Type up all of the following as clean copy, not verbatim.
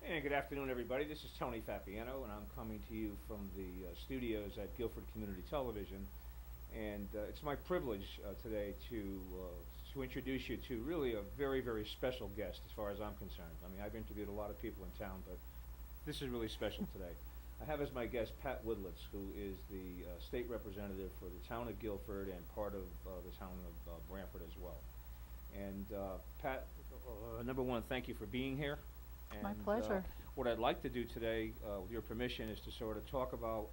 And good afternoon, everybody. This is Tony Fapiano, and I'm coming to you from the studios at Guilford Community Television. And it's my privilege today to introduce you to really a very, very special guest as far as I'm concerned. I mean, I've interviewed a lot of people in town, but this is really special today. I have as my guest Pat Woodlitz, who is the state representative for the town of Guilford and part of the town of Branford as well. And Pat, number one, thank you for being here. It's my And, pleasure. what I'd like to do today, with your permission, is to sort of talk about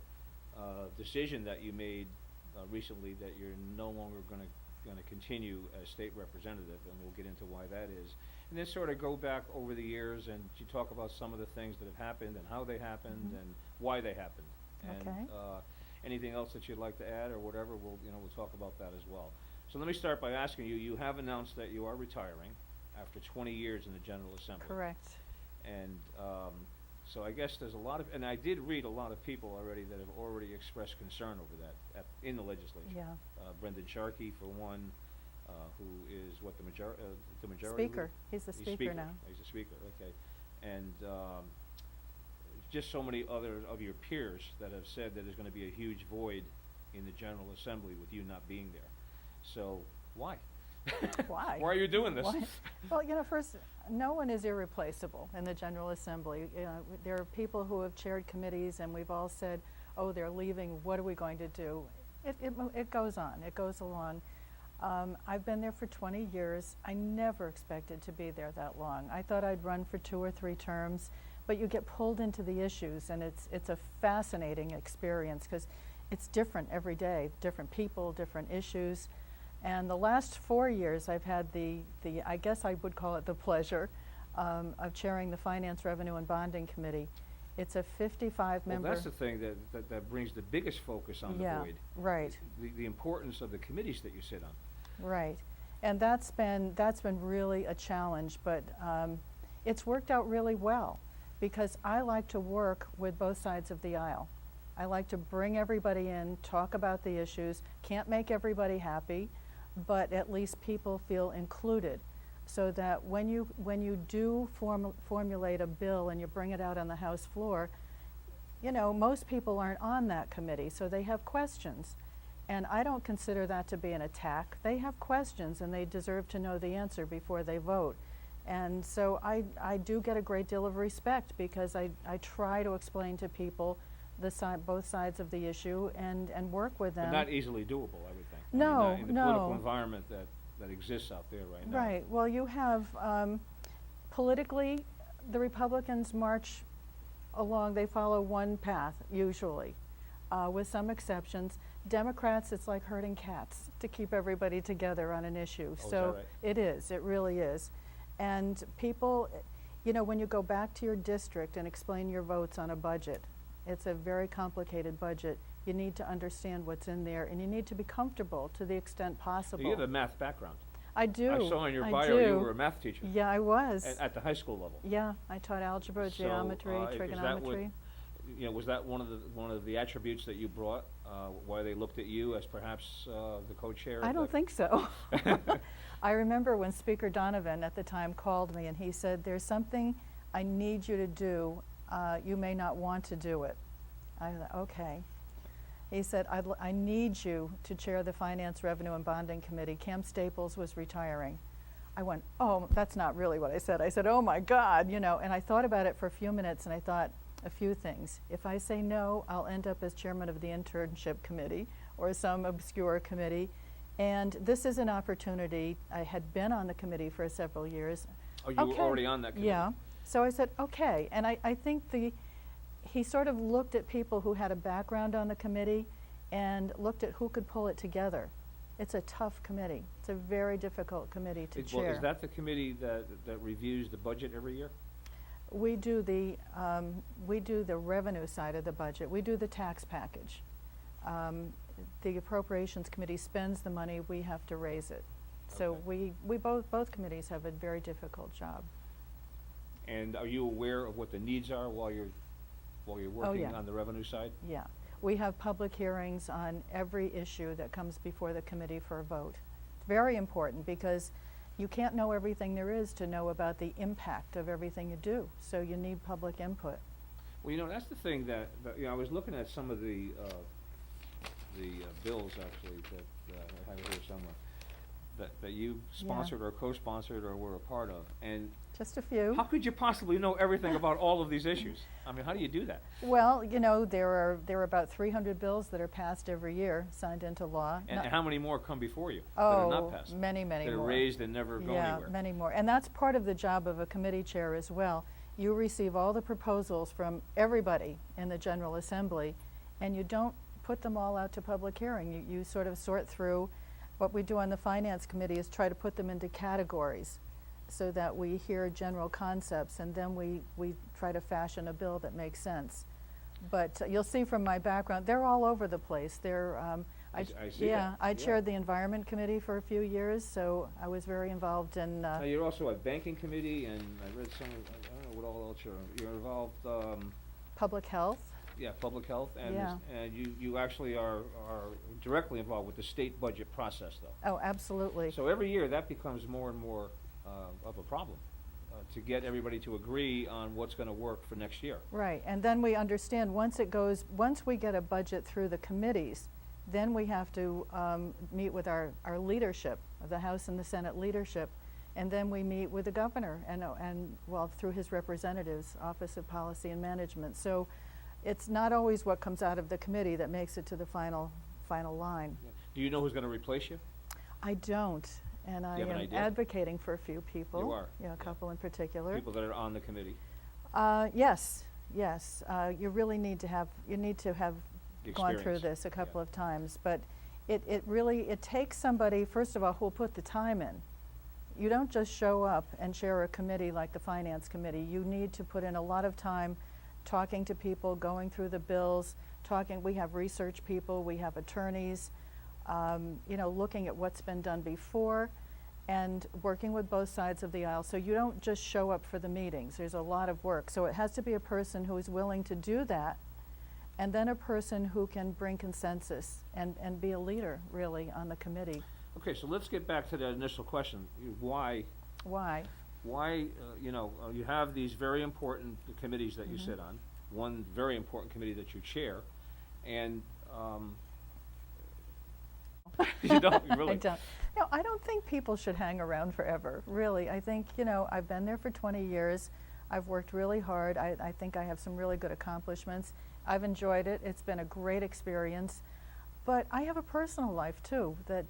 a decision that you made recently that you're no longer going to continue as state representative, and we'll get into why that is. And then sort of go back over the years and you talk about some of the things that have happened and how they happened and why they happened. And Okay. anything else that you'd like to add or whatever, we'll talk about that as well. So let me start by asking you, you have announced that you are retiring after 20 years in the General Assembly. Correct. And so I guess there's a lot of, and I did read a lot of people already that have already expressed concern over that in the legislature. Yeah. Brendan Sharkey, for one, who is what, the majority Speaker. leader? He's the speaker now. He's a speaker, okay. And just so many other of your peers that have said that there's going to be a huge void in the General Assembly with you not being there. So why? Why? Why are you doing this? Why? Well, first, no one is irreplaceable in the General Assembly. There are people who have chaired committees, and we've all said, "Oh, they're leaving. What are we going to do?" It goes on. It goes along. I've been there for 20 years. I never expected to be there that long. I thought I'd run for 2 or 3 terms, but you get pulled into the issues, and it's a fascinating experience because it's different every day, different people, different issues. And the last 4 years, I've had I guess I would call it the pleasure of chairing the Finance, Revenue, and Bonding Committee. It's a 55-member. Well, that's the thing that brings the biggest focus on the void. Right. The importance of the committees that you sit on. Right. And that's been really a challenge, but it's worked out really well because I like to work with both sides of the aisle. I like to bring everybody in, talk about the issues, can't make everybody happy, but at least people feel included, so that when you do formulate a bill and you bring it out on the House floor, most people aren't on that committee, so they have questions. And I don't consider that to be an attack. They have questions and they deserve to know the answer before they vote. And so I do get a great deal of respect because I try to explain to people both sides of the issue and work with them. But not easily doable, I would think. No, in the no. political environment that exists out there right now. Right. Well, you have politically, the Republicans march along. They follow one path usually, with some exceptions. Democrats, it's like herding cats to keep everybody together on an issue. Oh, So is that right? it is. It really is. And people, when you go back to your district and explain your votes on a budget, it's a very complicated budget. You need to understand what's in there, and you need to be comfortable to the extent possible. You have a math background. I do. I saw in your I bio you do. were a math teacher. Yeah, I was. At the high school level. Yeah, I taught algebra, So, geometry, is that what- trigonometry. Was that one of the attributes that you brought? Why they looked at you as perhaps the co-chair? I don't think so. I remember when Speaker Donovan at the time called me and he said, "There's something I need you to do. You may not want to do it." I thought, okay. He said, I need you to chair the Finance, Revenue, and Bonding Committee. Cam Staples was retiring. I went, oh, that's not really what I said. I said, oh my God, and I thought about it for a few minutes and I thought a few things. If I say no, I'll end up as chairman of the internship committee or some obscure committee. And this is an opportunity. I had been on the committee for several years. Oh, you were already on that committee? Yeah. So I said, okay. And I think he sort of looked at people who had a background on the committee and looked at who could pull it together. It's a tough committee. It's a very difficult committee to chair. Well, is that the committee that reviews the budget every year? We do the revenue side of the budget. We do the tax package. The Appropriations Committee spends the money. We have to raise it. So Okay. we both committees have a very difficult job. And are you aware of what the needs are while you're working yeah. on the revenue side? Yeah. We have public hearings on every issue that comes before the committee for a vote. It's very important because you can't know everything there is to know about the impact of everything you do, so you need public input. Well, you know, that's the thing that, you know, I was looking at some of the bills actually that I have here somewhere, that you sponsored or co-sponsored or were a part of, and Just a few. how could you possibly know everything about all of these issues? I mean, how do you do that? Well, you know, there are about 300 bills that are passed every year, signed into law. And how many more come before you that Oh, are not passed? many, many That are more. raised and never go anywhere? Yeah, many more. And that's part of the job of a committee chair as well. You receive all the proposals from everybody in the General Assembly, and you don't put them all out to public hearing. You sort of sort through. What we do on the Finance Committee is try to put them into categories so that we hear general concepts, and then we try to fashion a bill that makes sense. But you'll see from my background, they're all over the place. They're, I see yeah, that, I yeah. chaired the Environment Committee for a few years, so I was very involved in, Now, you're also a banking committee, and I read some, I don't know what all else you're involved, public health. yeah, public health, and, Yeah. and you actually are directly involved with the state budget process, though. Oh, absolutely. So every year, that becomes more and more of a problem, to get everybody to agree on what's gonna work for next year. Right, and then we understand, once we get a budget through the committees, then we have to meet with our leadership, the House and the Senate leadership, and then we meet with the governor and well, through his representatives, Office of Policy and Management. So it's not always what comes out of the committee that makes it to the final line. Yeah. Do you know who's gonna replace you? I don't, and I You have an am idea? advocating for a few people. You are, Yeah, a yeah. couple in particular. People that are on the committee? Yes, yes. You really need to have The gone through experience. this a couple Yeah. of times, but it takes somebody, first of all, who'll put the time in. You don't just show up and chair a committee like the Finance Committee. You need to put in a lot of time talking to people, going through the bills, we have research people, we have attorneys, you know, looking at what's been done before and working with both sides of the aisle. So you don't just show up for the meetings. There's a lot of work. So it has to be a person who is willing to do that, and then a person who can bring consensus and be a leader, really, on the committee. Okay, so let's get back to that initial question. Why, Why? you know, you have these very important committees that you Mhm. sit on, one very important committee that you chair, and, you don't, really? I don't. No, I don't think people should hang around forever, really. I think, you know, I've been there for 20 years. I've worked really hard. I think I have some really good accomplishments. I've enjoyed it. It's been a great experience. But I have a personal life, too, that,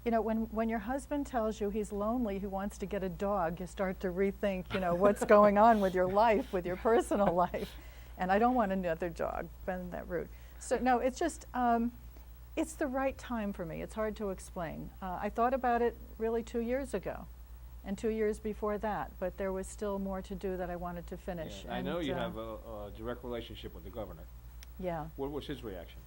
you know, when your husband tells you he's lonely, he wants to get a dog, you start to rethink, you know, what's going on with your life, with your personal life. And I don't want another dog, been that route. So, no, it's just, it's the right time for me. It's hard to explain. I thought about it really 2 years ago, and 2 years before that, but there was still more to do that I wanted to finish. Yeah, I know and, you have a direct relationship with the governor. Yeah. What was his reaction?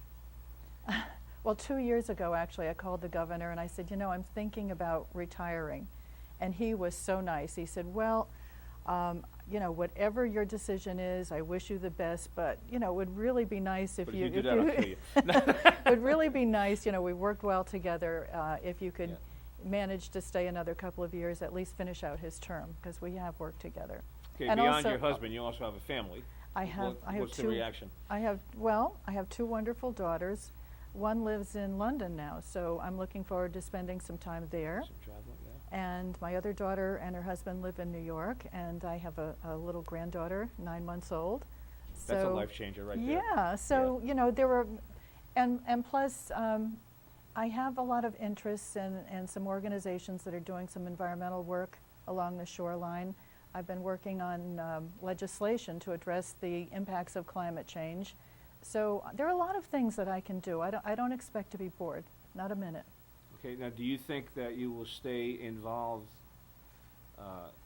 Well, 2 years ago, actually, I called the governor and I said, you know, I'm thinking about retiring. And he was so nice. He said, well, you know, whatever your decision is, I wish you the best, but, you know, it would really be nice if But you... if you do that, I'll kill you. It would really be nice, you know, we worked well together, if you could Yeah. manage to stay another couple of years, at least finish out his term, because we have worked together. Okay, And beyond also- your husband, you also have a family. I have What's the reaction? I have 2 wonderful daughters. One lives in London now, so I'm looking forward to spending some time there. Some traveling, yeah. And my other daughter and her husband live in New York, and I have a little granddaughter, 9 months old. That's a So- life changer right there. Yeah, so, you know, there were, and plus, I have a lot of interests in some organizations that are doing some environmental work along the shoreline. I've been working on legislation to address the impacts of climate change. So there are a lot of things that I can do. I don't expect to be bored, not a minute. Okay, now, do you think that you will stay involved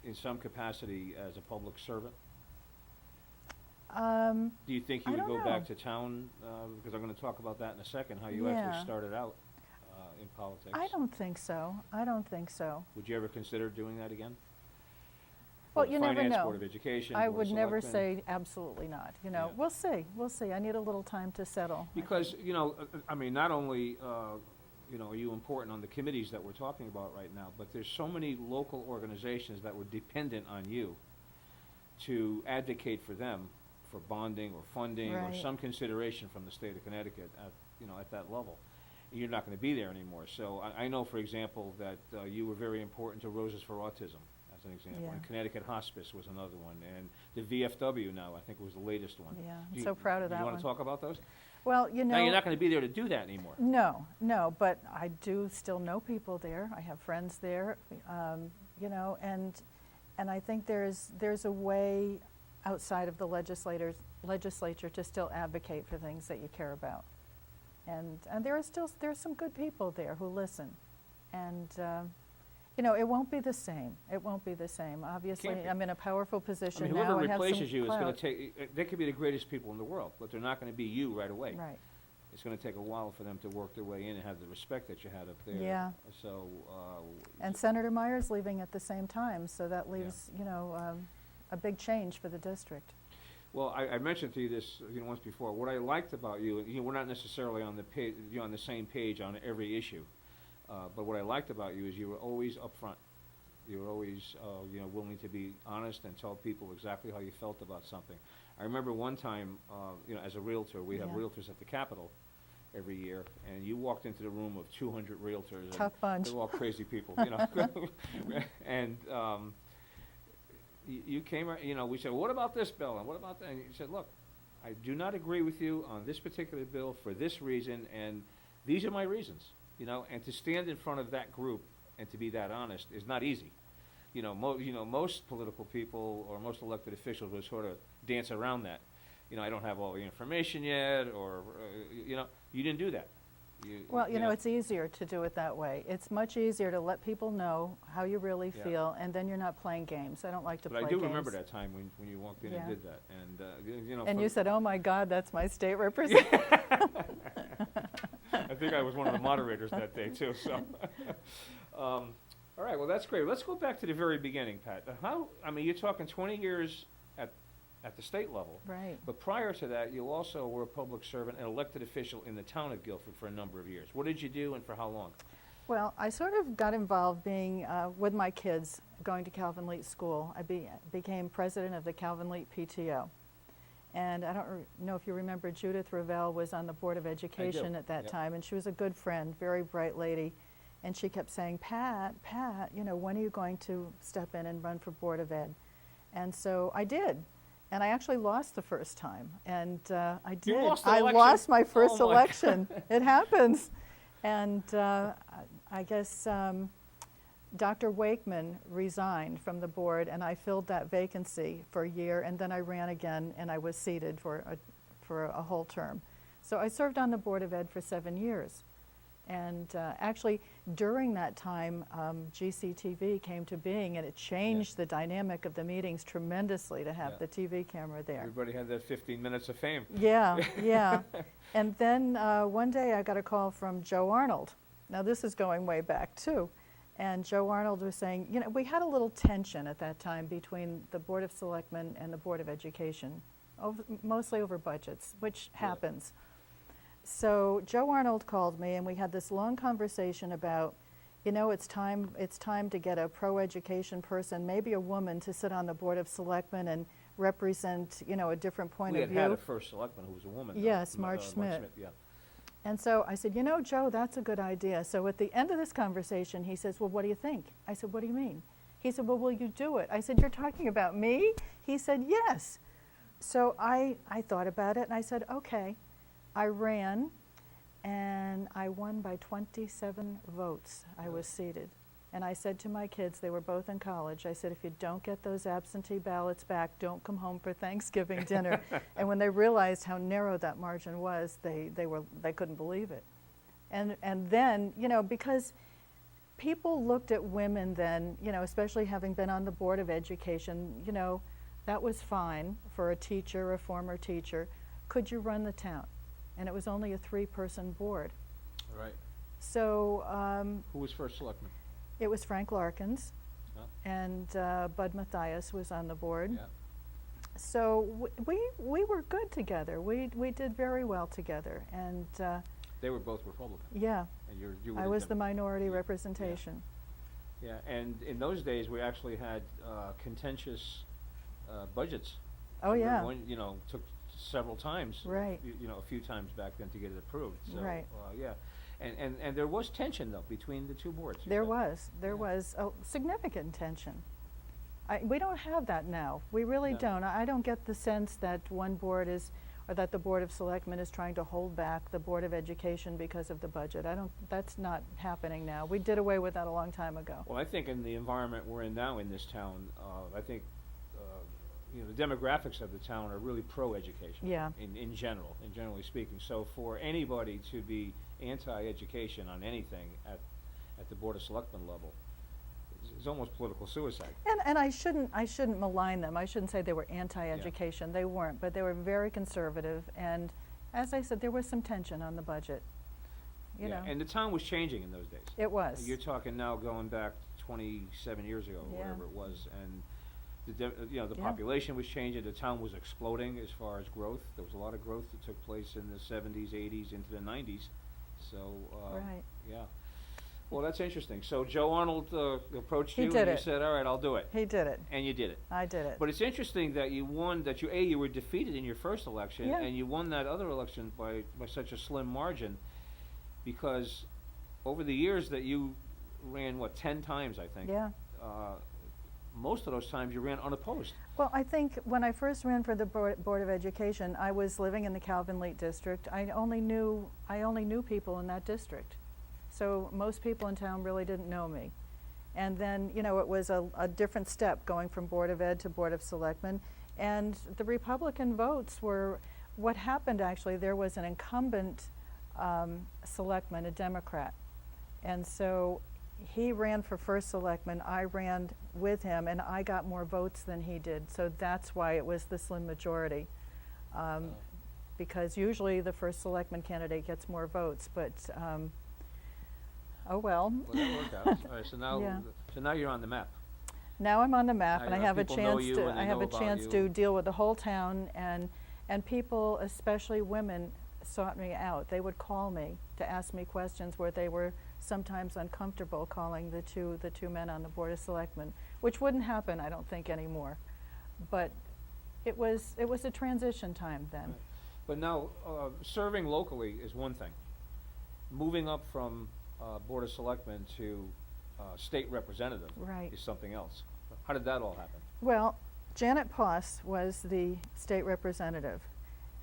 in some capacity as a public servant? Do you think you I would don't go back know. to town? Because I'm going to talk about that in a second, how you Yeah. actually started out in politics. I don't think so. I don't think so. Would you ever consider doing that again? Well, Board of you never Finance, know. Board of Education, I Board of would never Selectmen? say absolutely not, you know. Yeah. We'll see. I need a little time to settle. I Because, think. you know, I mean, not only, are you important on the committees that we're talking about right now, but there's so many local organizations that were dependent on you to advocate for them for bonding or funding or Right. some consideration from the state of Connecticut at that level. You're not going to be there anymore. So I know, for example, that you were very important to Roses for Autism, as an example. Yeah. And Connecticut Hospice was another one. And the VFW now, I think, was the latest one. Yeah, I'm Do you- so proud of do that you want one. to talk about those? Well, you know. Now, you're not going to be there to do that anymore. No, no, but I do still know people there. I have friends there, and I think there's a way outside of the legislature to still advocate for things that you care about. And there's some good people there who listen. And, it won't be the same. It won't be the same. Obviously, be. I'm in a powerful position I mean, now. whoever I have some replaces you is going clout. to take, they could be the greatest people in the world, but they're not going to be you right away. Right. It's going to take a while for them to work their way in and have the respect that you had up there. Yeah. So, And Senator Meyer's leaving at the same time, so that leaves, a big change for the district. well, I mentioned to you this, once before. What I liked about you, we're not necessarily on the page, on the same page on every issue, but what I liked about you is you were always upfront. You were always, willing to be honest and tell people exactly how you felt about something. I remember one time, as a realtor, we have Yeah. realtors at the Capitol every year, and you walked into the room of 200 realtors. Tough bunch. They're all crazy people, and you came, we said, well, what about this bill, and what about that? And you said, look, I do not agree with you on this particular bill for this reason, and these are my reasons, and to stand in front of that group and to be that honest is not easy. Most political people or most elected officials would sort of dance around that. I don't have all the information yet, or, you didn't do that. Well, it's easier to do it that way. It's much easier to let people know how you really Yeah. feel, and then you're not playing games. I don't like to But play I games. do remember that time when you walked in Yeah. and did that, and And you said, "Oh my God, that's my state representative." I think I was one of the moderators that day too. So, all right. Well, that's great. Let's go back to the very beginning, Pat. You're talking 20 years at the state level. Right. But prior to that, you also were a public servant, an elected official in the town of Guilford for a number of years. What did you do, and for how long? Well, I sort of got involved being with my kids going to Calvin Leet School. I became president of the Calvin Leet PTO. And I don't know if you remember, Judith Ravel was on the Board of Education at that Yep. time, and she was a good friend, very bright lady. And she kept saying, Pat, when are you going to step in and run for Board of Ed? And so I did. And I actually lost the first time. And I did. You lost the I election? lost my first Oh my election. It happens. And I guess Dr. Wakeman resigned from the board, and I filled that vacancy for a year, and then I ran again, and I was seated for a whole term. So I served on the Board of Ed for 7 years. And actually, during that time, GCTV came to being, and it changed the dynamic of the meetings tremendously to have Yeah. the TV camera there. Everybody had that 15 minutes of fame. Yeah, yeah. And then one day I got a call from Joe Arnold. Now this is going way back too. And Joe Arnold was saying, we had a little tension at that time between the Board of Selectmen and the Board of Education, mostly over budgets, which happens. So Joe Arnold called me, and we had this long conversation about, it's time to get a pro-education person, maybe a woman, to sit on the Board of Selectmen and represent, a different point We of had had view. a first selectman who was a woman. though. Yes, Marge Schmidt. Yeah. And so I said, Joe, that's a good idea. So at the end of this conversation, he says, well, what do you think? I said, what do you mean? He said, well, will you do it? I said, you're talking about me? He said, yes. So I thought about it, and I said, okay. I ran, and I won by 27 votes. I was seated. And I said to my kids, they were both in college, I said, if you don't get those absentee ballots back, don't come home for Thanksgiving dinner. And when they realized how narrow that margin was, they couldn't believe it. And then, because people looked at women then, especially having been on the Board of Education, that was fine for a teacher, a former teacher. Could you run the town? And it was only a 3-person board. Right. So Who was first selectman? it was Frank Larkins, Oh. and Bud Mathias was on the board. Yeah. So we were good together. We did very well together. And They were both Republican. Yeah, And you were I was the Dem- minority Yeah, yeah. representation. Yeah, and in those days, we actually had contentious budgets. Oh, I remember yeah. one, you know, took several times. Right. You know, a few times back then to get it approved, so. Right. Yeah, and there was tension though between the two boards. you There said. there Yeah. was a significant tension. We don't have that now. We really No. don't. I don't get the sense that one board is, or that the Board of Selectmen is trying to hold back the Board of Education because of the budget. That's not happening now. We did away with that a long time ago. Well, I think in the environment we're in now in this town, I think, you know, the demographics of the town are really pro-education. Yeah. In general, and generally speaking. So for anybody to be anti-education on anything at the Board of Selectmen level is almost political suicide. And I shouldn't malign them. I shouldn't say they were anti-education. They weren't, but they were very conservative. And as I said, there was some tension on the budget. You know, And the town was changing in those days. it was. You're talking now going back 27 years ago, or Yeah. whatever it was, and you know, the Yeah. population was changing, the town was exploding as far as growth. There was a lot of growth that took place in the 70s, 80s, into the 90s, so, Right. yeah. Well, that's interesting. So Joe Arnold approached He you did and you it. said, all right, I'll do it. He did it. And you did it. I did it. But it's interesting that you won, that you were defeated in your first election, Yeah. and you won that other election by such a slim margin, because over the years that you ran, 10 times, I think? Yeah. Most of those times you ran unopposed. Well, I think when I first ran for the Board of Education, I was living in the Calvin Leet district. I only knew people in that district. So most people in town really didn't know me. And then, you know, it was a different step going from Board of Ed to Board of Selectmen. And the Republican votes were, what happened actually, there was an incumbent selectman, a Democrat. And so he ran for first selectman, I ran with him, and I got more votes than he did. So that's why it was the slim majority. Because usually the first selectman candidate gets more votes, but, oh well. Well, that worked out. All right, Yeah. so now you're on the map. Now I'm on the map, Now and I you know have a people know chance you to, and they I have know a about chance you. to deal with the whole town, and people, especially women, sought me out. They would call me to ask me questions where they were sometimes uncomfortable calling the two men on the Board of Selectmen, which wouldn't happen, I don't think, anymore. But it was a transition time then. Right. But now, serving locally is one thing. Moving up from Board of Selectmen to state representative Right. is something else. How did that all happen? Well, Janet Poss was the state representative,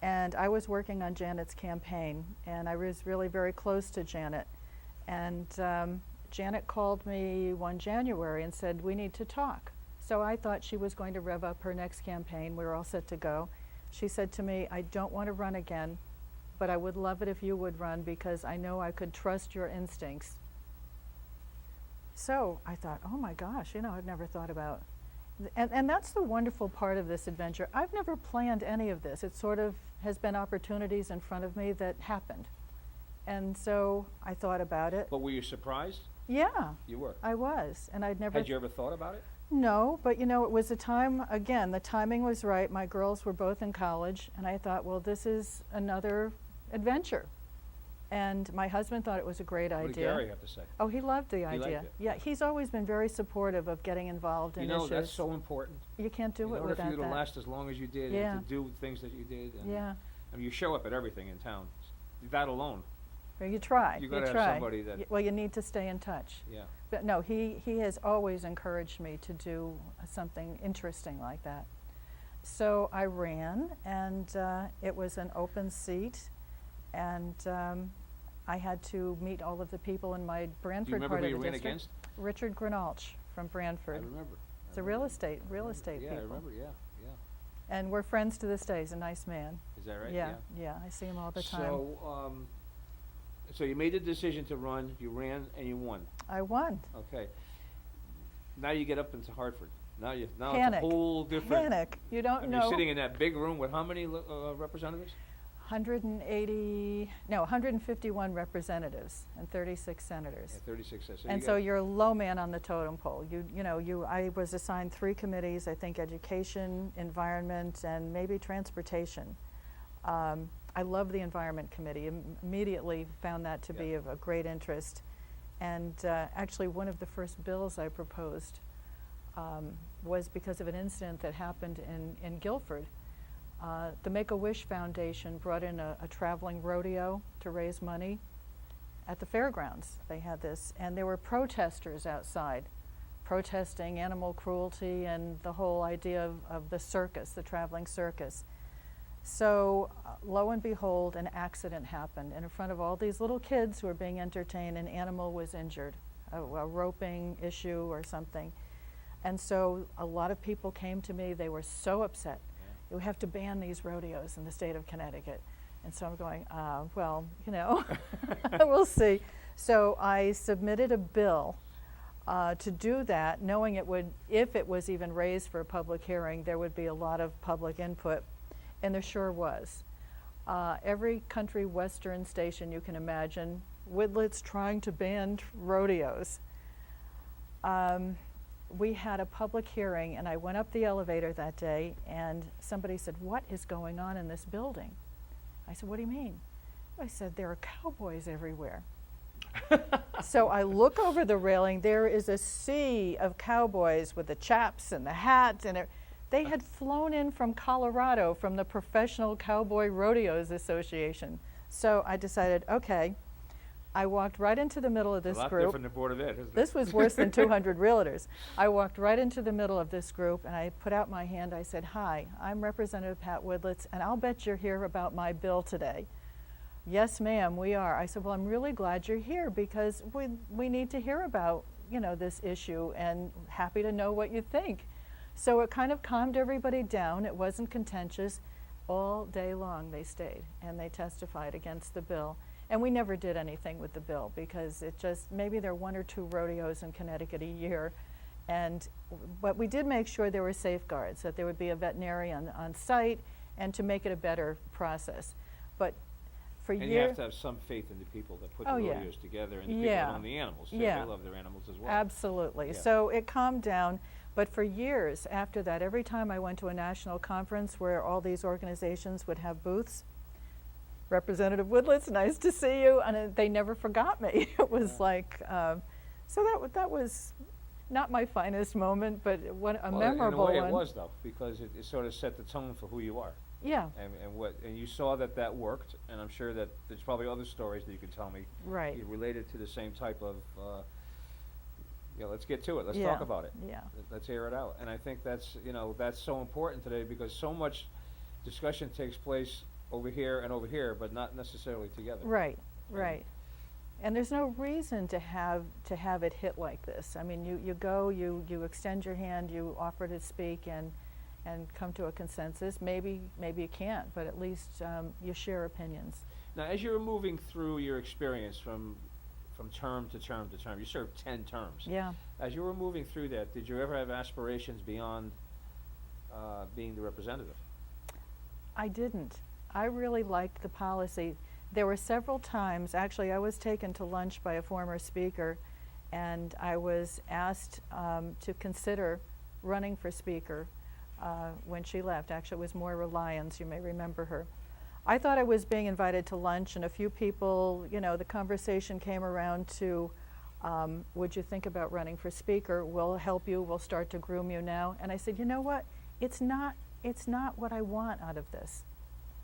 and I was working on Janet's campaign, and I was really very close to Janet. And Janet called me one January and said, we need to talk. So I thought she was going to rev up her next campaign. We were all set to go. She said to me, I don't want to run again, but I would love it if you would run because I know I could trust your instincts. So I thought, oh my gosh, you know, I've never thought about, and that's the wonderful part of this adventure. I've never planned any of this. It sort of has been opportunities in front of me that happened. And so I thought about it. But were you surprised? Yeah, You were. I was, and I'd never. Had you ever thought about it? No, but you know, it was a time, again, the timing was right. My girls were both in college, and I thought, well, this is another adventure. And my husband thought it was a great idea. What did Gary have to say? Oh, he loved the liked idea. it. Yeah, he's always been very supportive of getting involved in You know, issues. that's so important. You can't do In it order for without you to that. last as long as you did, Yeah. and to do things that you did. And Yeah, I mean, you show up at everything in town. That alone. well, you try. You gotta have try. somebody that- Well, you need to stay in touch. Yeah. But no, he has always encouraged me to do something interesting like that. So I ran, and it was an open seat, and I had to meet all of the people in my Do you Branford remember part who of you the ran district. against? Richard Grinalch from I Branford. remember. It's a real estate Yeah, I people. remember, yeah. And we're friends to this day. He's a nice man. Is that right? Yeah, I see him all the time. So you made the decision to run, you ran, and you won. I won. Okay. Now you get up into Hartford. Now it's Panic. a whole different. Panic. You don't And know. you're sitting in that big room with how many representatives? 151 representatives and 36 senators. Yeah, 36. So And you so got- you're a low man on the totem pole. I was assigned 3 committees, I think education, environment, and maybe transportation. I love the Environment Committee. Immediately found that to be Yeah. of a great interest. And actually, one of the first bills I proposed was because of an incident that happened in Guilford. The Make-A-Wish Foundation brought in a traveling rodeo to raise money at the fairgrounds. They had this, and there were protesters outside protesting animal cruelty and the whole idea of the circus, the traveling circus. So lo and behold, an accident happened, and in front of all these little kids who were being entertained, an animal was injured, a roping issue or something. And so a lot of people came to me. They were so upset. Yeah. We have to ban these rodeos in the state of Connecticut. And so I'm going, well, you know, we'll see. So I submitted a bill to do that, knowing it would, if it was even raised for a public hearing, there would be a lot of public input. And there sure was. Every country western station you can imagine, Widlets trying to ban rodeos. We had a public hearing, and I went up the elevator that day, and somebody said, "What is going on in this building?" I said, "What do you mean?" I said, "There are cowboys everywhere." So I look over the railing. There is a sea of cowboys with the chaps and the hats, and they had flown in from Colorado from the Professional Cowboy Rodeos Association. So I decided, okay. I walked right into the middle of this A lot group. different than Board of Ed, isn't it? This was worse than 200 realtors. I walked right into the middle of this group, and I put out my hand. I said, "Hi, I'm Representative Pat Widlets, and I'll bet you're here about my bill today." "Yes, ma'am, we are." I said, "Well, I'm really glad you're here because we need to hear about, you know, this issue, and happy to know what you think." So it kind of calmed everybody down. It wasn't contentious. All day long they stayed, and they testified against the bill. And we never did anything with the bill because it just, maybe there are 1 or 2 rodeos in Connecticut a year. But we did make sure there were safeguards, that there would be a veterinarian on site, and to make it a better process. But for And you years. have to have some faith in the people that put Oh, the yeah. rodeos together, and the people Yeah. that own the animals too. Yeah. They love their animals as well. Absolutely. Yeah. So it calmed down. But for years after that, every time I went to a national conference where all these organizations would have booths, "Representative Widlets, nice to see you," and they never forgot me. It was Yeah. like, so that was not my finest moment, but a memorable in a way one. it was, though, because it sort of set the tone for who you are. Yeah, And you saw that worked, and I'm sure that there's probably other stories that you can tell me right. related to the same type of, let's get to it, let's Yeah, talk about it. yeah. Let's air it out. And I think that's so important today because so much discussion takes place over here and over here, but not necessarily together. Right, right. And there's no reason to have it hit like this. I mean, you go, you extend your hand, you offer to speak and come to a consensus. Maybe you can't, but at least you share opinions. Now, as you were moving through your experience from term to term to term, you served 10 terms. Yeah. As you were moving through that, did you ever have aspirations beyond being the representative? I didn't. I really liked the policy. There were several times, actually I was taken to lunch by a former speaker, and I was asked to consider running for speaker when she left. Actually, it was Moira Lyons, you may remember her. I thought I was being invited to lunch, and a few people, the conversation came around to, would you think about running for speaker? We'll help you, we'll start to groom you now. And I said, you know what, it's not what I want out of this.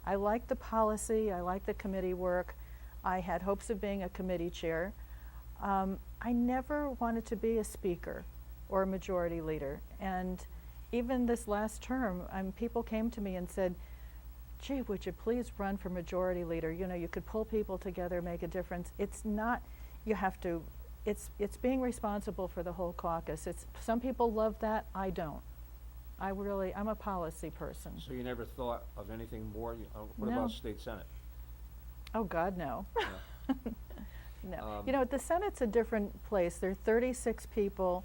I like the policy, I like the committee work. I had hopes of being a committee chair. I never wanted to be a speaker or a majority leader. And even this last term, people came to me and said, "Gee, would you please run for majority leader? You could pull people together, make a difference." It's not, it's being responsible for the whole caucus. Some people love that, I don't. I'm a policy person. So you never thought of anything more? What No. about state senate? Oh, God, no. Yeah. No. The Senate's a different place. There are 36 people.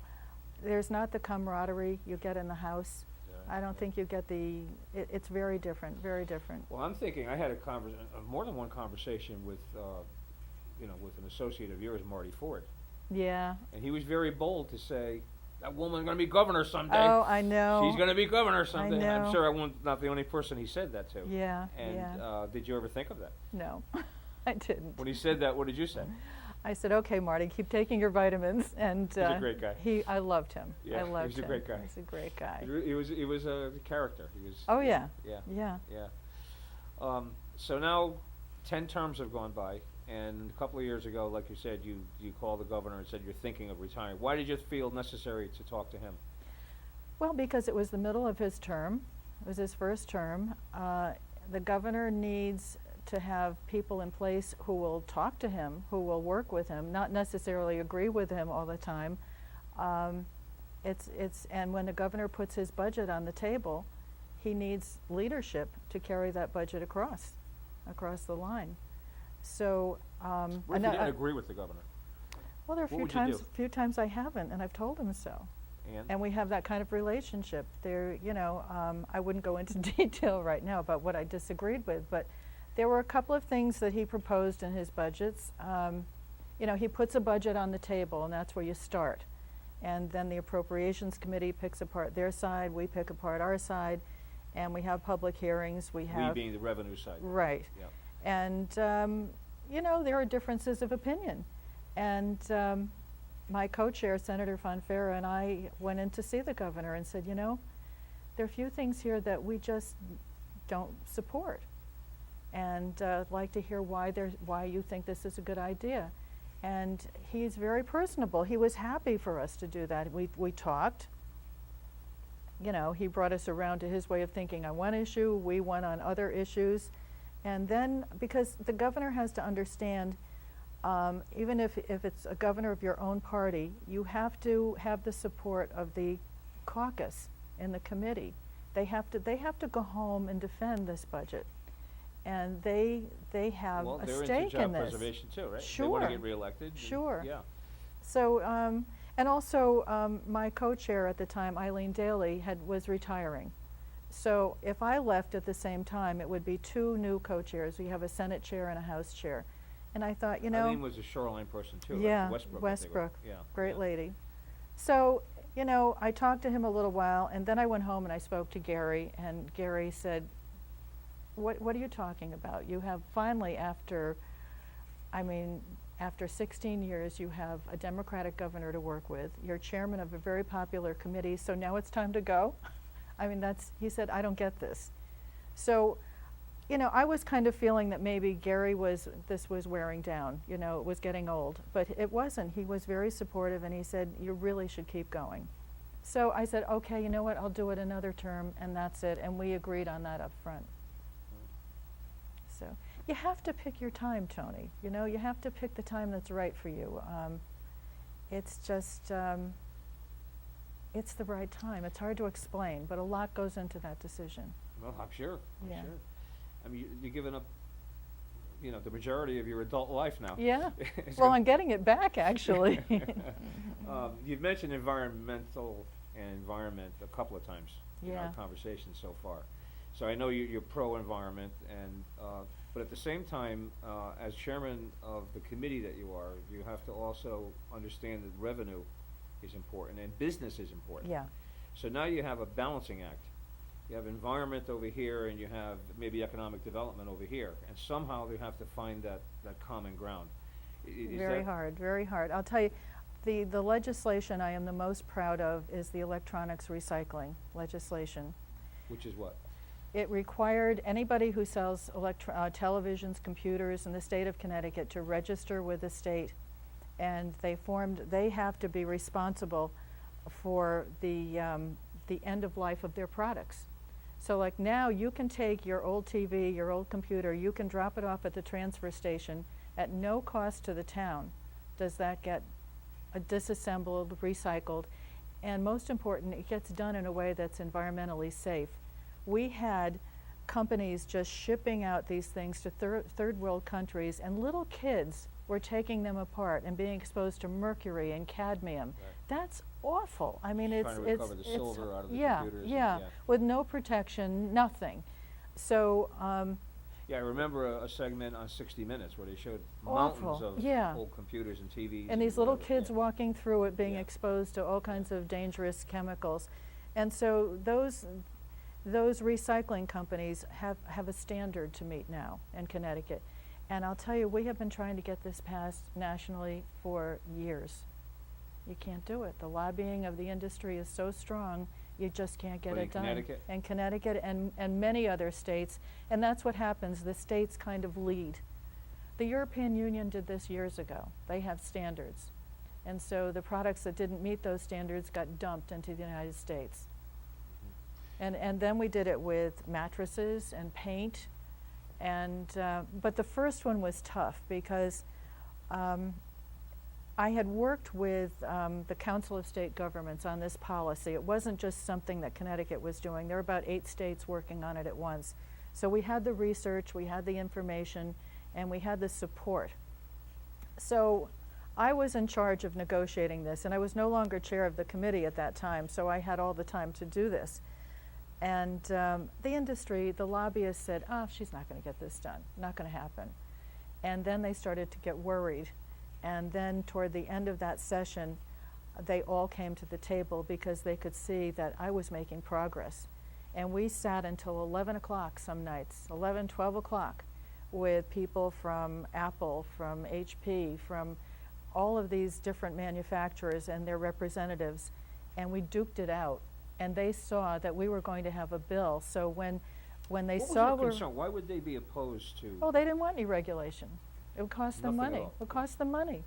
There's not the camaraderie you get in the House. Yeah. I don't think you get it's very different, very different. Well, I'm thinking I had more than one conversation with an associate of yours, Marty Ford. Yeah, And he was very bold to say, that woman's going to be governor someday. Oh, I know. She's going to be governor someday. know. I'm sure not the only person he said that to. Yeah, And yeah. did you ever think of that? No, I didn't. When he said that, what did you say? I said, okay, Marty, keep taking your vitamins. And He's a great guy. I loved him. Yeah, I loved him. he's a great guy. He's a great guy. He was a character. He was. Oh, yeah. Yeah. Yeah. Yeah. So now, 10 terms have gone by, and a couple of years ago, like you said, you called the governor and said you're thinking of retiring. Why did you feel necessary to talk to him? Well, because it was the middle of his term. It was his first term. The governor needs to have people in place who will talk to him, who will work with him, not necessarily agree with him all the time. And when the governor puts his budget on the table, he needs leadership to carry that budget across the line. So, What if you didn't agree with the governor? well, there are What would you do? few times I haven't, and I've told him so. And we have that kind of relationship. There, I wouldn't go into detail right now about what I disagreed with, but there were a couple of things that he proposed in his budgets. He puts a budget on the table, and that's where you start. And then the Appropriations Committee picks apart their side, we pick apart our side, and we have public hearings. We being the revenue side. Right. Yeah. And, there are differences of opinion. And my co-chair, Senator Fonfara, and I went in to see the governor and said, there are a few things here that we just don't support. And I'd like to hear why you think this is a good idea. And he's very personable. He was happy for us to do that. We talked. He brought us around to his way of thinking on one issue. We went on other issues. And then, because the governor has to understand, even if it's a governor of your own party, you have to have the support of the caucus in the committee. They have to go home and defend this budget. And they have a they're stake into job in this. preservation too, right? Sure. They want to get reelected. Sure. Yeah. So, and also my co-chair at the time, Eileen Daly, was retiring. So if I left at the same time, it would be two new co-chairs. We have a Senate chair and a House chair. And I thought, Eileen was a shoreline person too, right? yeah, Westbrook. Westbrook, Yeah. great yeah. lady. So, I talked to him a little while, and then I went home and I spoke to Gary, and Gary said, what are you talking about? You have finally, after 16 years, you have a Democratic governor to work with. You're chairman of a very popular committee, so now it's time to go? He said, I don't get this. So, I was kind of feeling that maybe this was wearing down, it was getting old, but it wasn't. He was very supportive, and he said, you really should keep going. So I said, okay, you know what, I'll do it another term, and that's it, and we agreed on that up front. So you have to pick your time, Tony. You have to pick the time that's right for you. It's just, it's the right time. It's hard to explain, but a lot goes into that decision. Well, I'm sure. I'm Yeah. sure. You're giving up, the majority of your adult life now. Yeah. Well, I'm getting it back, actually. You've mentioned environmental and environment a couple of times in our Yeah. conversation so far. So I know you're pro-environment, and but at the same time, as chairman of the committee that you are, you have to also understand that revenue is important and business is important. Yeah. So now you have a balancing act. You have environment over here, and you have maybe economic development over here, and somehow you have to find that common ground. Very hard, very hard. I'll tell you, the legislation I am the most proud of is the electronics recycling legislation. Which is what? It required anybody who sells televisions, computers in the state of Connecticut to register with the state, and they have to be responsible for the end of life of their products. So like now you can take your old TV, your old computer, you can drop it off at the transfer station at no cost to the town. Does that get disassembled, recycled, and most important, it gets done in a way that's environmentally safe. We had companies just shipping out these things to third world countries, and little kids were taking them apart and being exposed to mercury and cadmium. Right. That's awful. Trying to recover the silver out of the computers. Yeah, with no protection, nothing. So, Yeah, I remember a segment on 60 Minutes where they showed Awful, mountains of yeah. old computers and TVs. And these little whatever, kids yeah. walking through it, being Yeah. exposed to all kinds of dangerous chemicals. And so those recycling companies have a standard to meet now in Connecticut. And I'll tell you, we have been trying to get this passed nationally for years. You can't do it. The lobbying of the industry is so strong, you just can't get But it in done. Connecticut? In Connecticut and many other states. And that's what happens, the states kind of lead. The European Union did this years ago. They have standards. And so the products that didn't meet those standards got dumped into the United States. And then we did it with mattresses and paint. And, but the first one was tough because I had worked with the Council of State Governments on this policy. It wasn't just something that Connecticut was doing. There were about 8 states working on it at once. So we had the research, we had the information, and we had the support. So I was in charge of negotiating this, and I was no longer chair of the committee at that time, so I had all the time to do this. And the industry, the lobbyists said, oh, she's not going to get this done, not going to happen. And then they started to get worried. And then toward the end of that session, they all came to the table because they could see that I was making progress. And we sat until 11 o'clock some nights, 11, 12 o'clock, with people from Apple, from HP, from all of these different manufacturers and their representatives, and we duked it out. And they saw that we were going to have a bill. So when they What saw was their concern? Why would they be opposed to? oh, they didn't want any regulation. It would cost them Nothing at money. all. It would cost them money,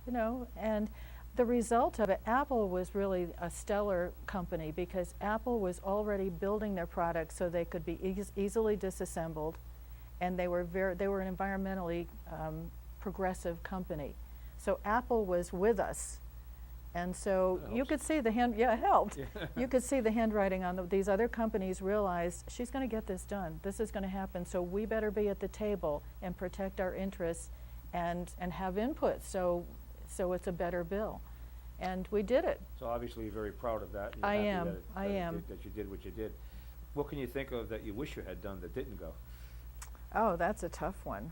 you know. And the result of it, Apple was really a stellar company because Apple was already building their products so they could be easily disassembled, and they were an environmentally progressive company. So Apple was with us. And so That you helps. could see the it helped. Yeah. You could see the handwriting on these other companies realized she's going to get this done. This is going to happen. So we better be at the table and protect our interests and have input so it's a better bill. And we did it. So obviously you're very proud of that. And I you're am. happy I am. that you did what you did. What can you think of that you wish you had done that didn't go? Oh, that's a tough one.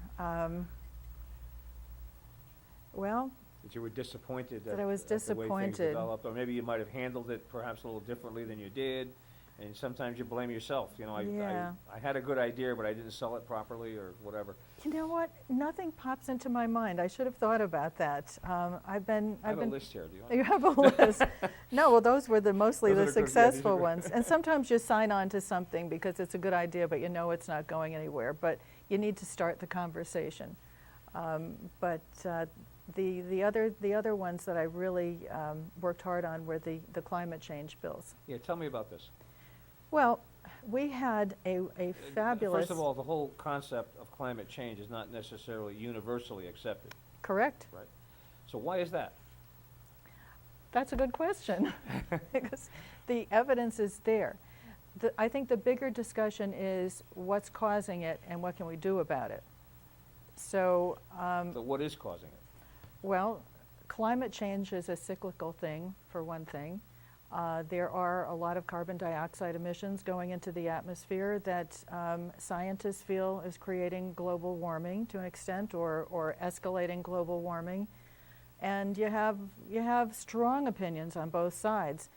Well, That you were disappointed That I was at the way things disappointed. developed, or maybe you might have handled it perhaps a little differently than you did, and sometimes you blame yourself. You know, Yeah. I had a good idea, but I didn't sell it properly, or whatever. you know what? Nothing pops into my mind. I should have thought about that. I've been I have a list here. Do you want? You have a list. No, well, those were mostly Those the are the good- yeah, these are successful good. ones. And sometimes you sign on to something because it's a good idea, but you know it's not going anywhere. But you need to start the conversation. The other ones that I really worked hard on were the climate change bills. Yeah, tell me about this. Well, we had a fabulous. First of all, the whole concept of climate change is not necessarily universally accepted, Correct. right? So why is that? That's a good question because the evidence is there. I think the bigger discussion is what's causing it and what can we do about it. So, So what is causing it? well, climate change is a cyclical thing, for one thing. There are a lot of carbon dioxide emissions going into the atmosphere that scientists feel is creating global warming to an extent or escalating global warming. And you have strong opinions on both sides.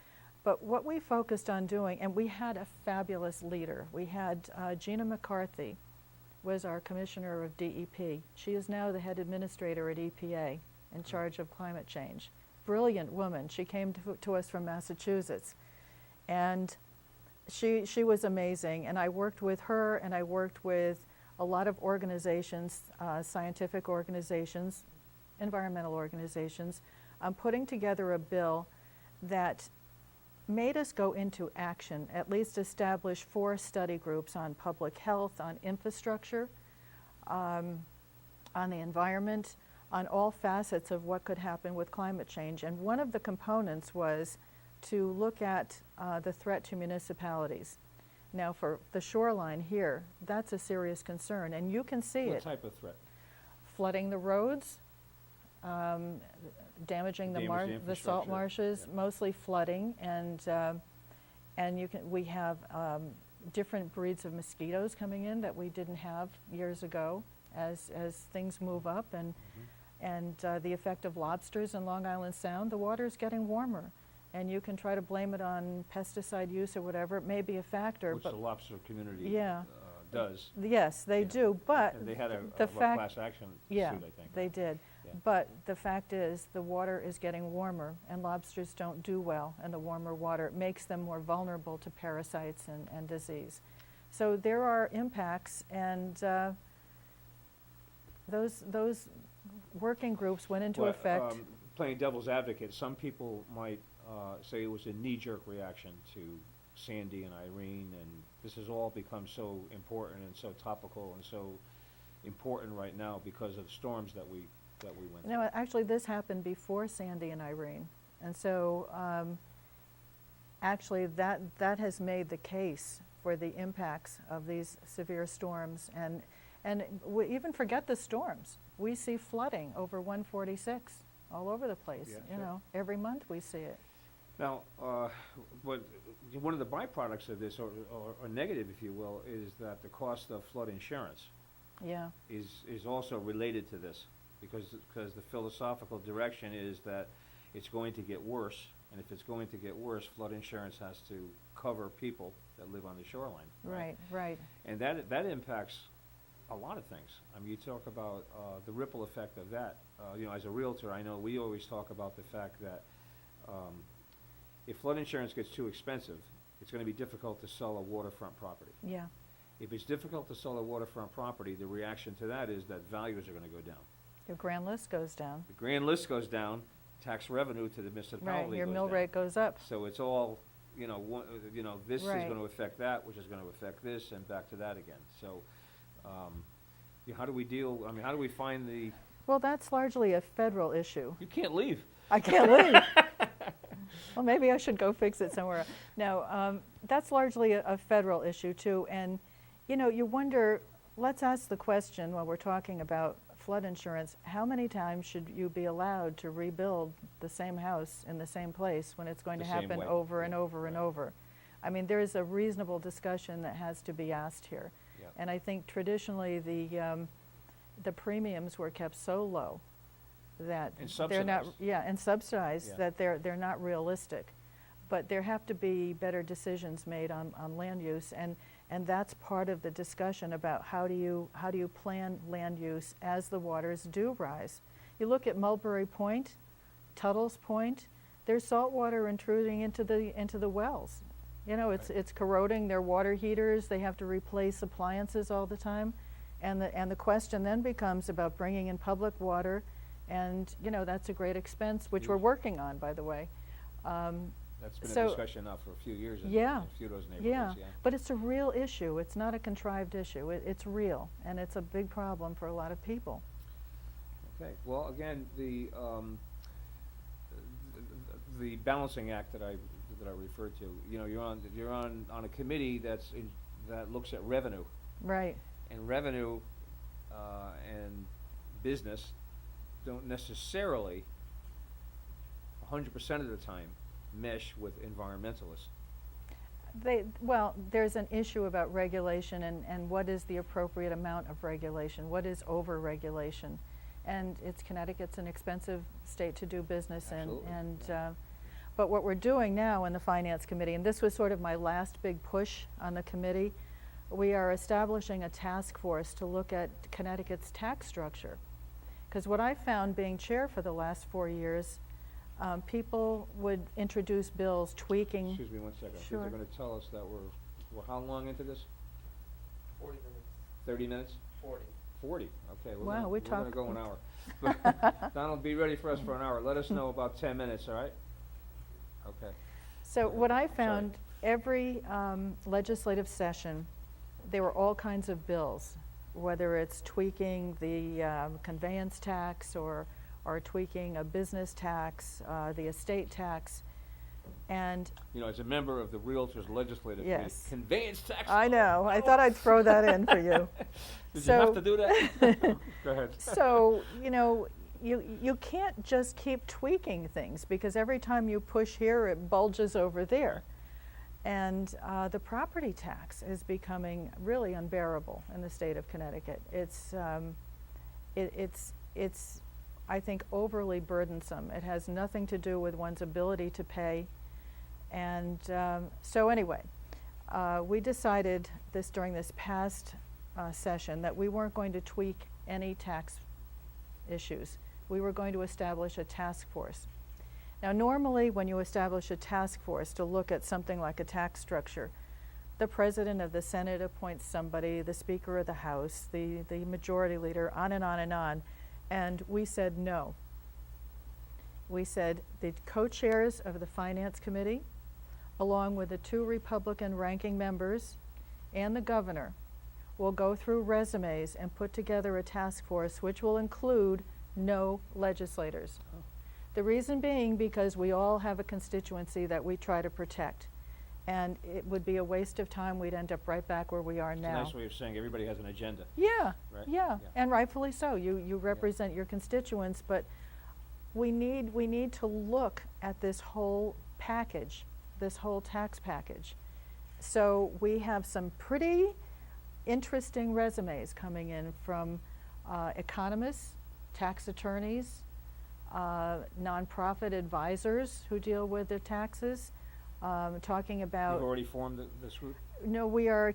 But what we focused on doing, and we had a fabulous leader. We had Gina McCarthy was our commissioner of DEP. She is now the head administrator at EPA in charge of climate change. Brilliant woman. She came to us from Massachusetts. And she was amazing. And I worked with her and I worked with a lot of organizations, scientific organizations, environmental organizations, putting together a bill that made us go into action, at least establish 4 study groups on public health, on infrastructure, on the environment, on all facets of what could happen with climate change. And one of the components was to look at the threat to municipalities. Now for the shoreline here, that's a serious concern, and you can see What it. type of threat? Flooding the roads, damaging the Damage the salt infrastructure, marshes, yeah. mostly flooding, and we have different breeds of mosquitoes coming in that we didn't have years ago as things move up, and the effect of lobsters in Long Island Sound. The water's getting warmer, and you can try to blame it on pesticide use or whatever. It may be a factor, Which but the lobster community yeah. Does. Yes, they Yeah. do, but And they had a the fact, class action yeah, suit, I think. they right? did. Yeah. But the fact is, the water is getting warmer, and lobsters don't do well in the warmer water. It makes them more vulnerable to parasites and disease. So there are impacts, and those working groups went into Well, effect. Playing devil's advocate, some people might say it was a knee-jerk reaction to Sandy and Irene, and this has all become so important and so topical and so important right now because of storms that we went through. No, actually, this happened before Sandy and Irene, and so actually that has made the case for the impacts of these severe storms, and we even forget the storms. We see flooding over 146 all over the place. Yeah, you sure. know, every month we see it. Now, but one of the byproducts of this, or negative, if you will, is that the cost of flood insurance Yeah, is also related to this, because the philosophical direction is that it's going to get worse, and if it's going to get worse, flood insurance has to cover people that live on the shoreline. right. And that impacts a lot of things. I mean, you talk about the ripple effect of that. You know, as a realtor, I know we always talk about the fact that if flood insurance gets too expensive, it's going to be difficult to sell a waterfront property. Yeah, If it's difficult to sell a waterfront property, the reaction to that is that values are going to go down. your grand list goes down. The grand list goes down, tax revenue to the municipality Right, your goes mill down. rate goes up. So it's all, you know, this is Right. going to affect that, which is going to affect this, and back to that again. So, how do we deal, I mean, how do we find the, Well, that's largely a federal issue. you can't leave. I can't leave. Well, maybe I should go fix it somewhere. No, that's largely a federal issue too. And, you know, you wonder, let's ask the question while we're talking about flood insurance, how many times should you be allowed to rebuild the same house in the same place when it's going The to same happen way. over and Yeah, over and right. over? I mean, there's a reasonable discussion that has to be asked here. Yeah. And I think traditionally the premiums were kept so low that And they're not, subsidized. yeah, and subsidized, Yeah. that they're not realistic. But there have to be better decisions made on land use, and that's part of the discussion about how do you plan land use as the waters do rise. You look at Mulberry Point, Tuttle's Point, there's salt water intruding into the wells. You know, it's corroding their water heaters. They have to replace appliances all the time, and the question then becomes about bringing in public water, and you know that's a great expense, which we're Huge. working on, by the way. That's been So- a discussion now for a few years in Yeah, a few of those Yeah, neighborhoods, yeah. but it's a real issue. It's not a contrived issue. It's real, and it's a big problem for a lot of people. Okay, well, again, the balancing act that I referred to, you know, you're on a committee that looks at revenue, Right, and revenue and business don't necessarily 100% of the time mesh with environmentalists. well, there's an issue about regulation and what is the appropriate amount of regulation, what is over-regulation. And Connecticut's an expensive state to do business in. Absolutely, And, but what we're doing now in the Finance Committee, and this was sort of my last big push on the committee, we are establishing a task force to look at Connecticut's tax structure. Because what I found being chair for the last 4 years, people would introduce bills tweaking. Excuse me one second. Sure. They're going to tell us that we're how long into this? 40 minutes. 30 minutes? 40. 40, okay. Wow, we We're going to talk- go an hour. But Donald, be ready for us for an hour. Let us know about 10 minutes, all right? Okay. So Go ahead. what I Sorry. found, every legislative session, there were all kinds of bills, whether it's tweaking the conveyance tax or tweaking a business tax, the estate tax, and You know, as a member of the Realtors Legislative Committee, Yes. conveyance tax. I know, I thought I'd throw that in for you. Did you have So- to do that? Go ahead. So, you know, you can't just keep tweaking things, because every time you push here, it bulges over there. And the property tax is becoming really unbearable in the state of Connecticut. It's, I think, overly burdensome. It has nothing to do with one's ability to pay. And so anyway, we decided during this past session that we weren't going to tweak any tax issues. We were going to establish a task force. Now, normally when you establish a task force to look at something like a tax structure, the president of the Senate appoints somebody, the Speaker of the House, the majority leader, on and on and on. And we said no. We said the co-chairs of the Finance Committee, along with the 2 Republican ranking members and the governor, will go through resumes and put together a task force which will include no legislators. Oh. The reason being because we all have a constituency that we try to protect. And it would be a waste of time. We'd end up right back where we are It's now. a nice way of saying everybody has an agenda. Yeah, Right? yeah, Yeah. and rightfully so. You represent your constituents, but we need to look at this whole package, this whole tax package. So we have some pretty interesting resumes coming in from economists, tax attorneys, nonprofit advisors who deal with the taxes, talking about. You've already formed this group? No, we are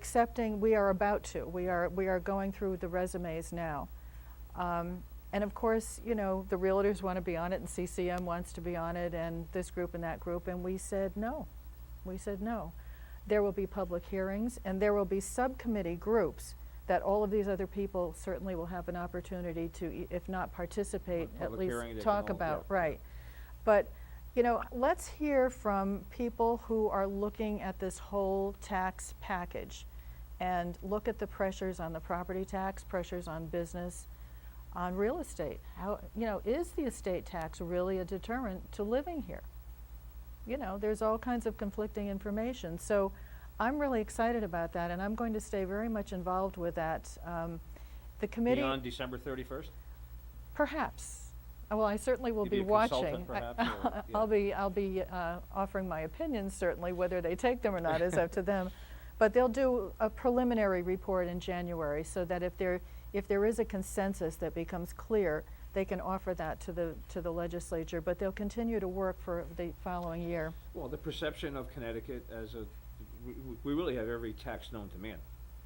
about to. We are going through the resumes now. And of course, you know, the realtors want to be on it, and CCM wants to be on it, and this group and that group, and we said no. We said no. There will be public hearings, and there will be subcommittee groups that all of these other people certainly will have an opportunity to, if not participate, A at public hearing, least they talk can all- about, yeah. right. But, you know, let's hear from people who are looking at this whole tax package and look at the pressures on the property tax, pressures on business, on real estate. How, you know, is the estate tax really a deterrent to living here? You know, there's all kinds of conflicting information. So I'm really excited about that, and I'm going to stay very much involved with that. The committee. Beyond December 31st? Perhaps. Well, I certainly will You'd be be a watching. consultant, perhaps, or- I'll be offering my opinions, certainly. Whether they take them or not is up to them. But they'll do a preliminary report in January, so that if there is a consensus that becomes clear, they can offer that to the legislature. But they'll continue to work for the following year. Well, the perception of Connecticut as we really have every tax known to man.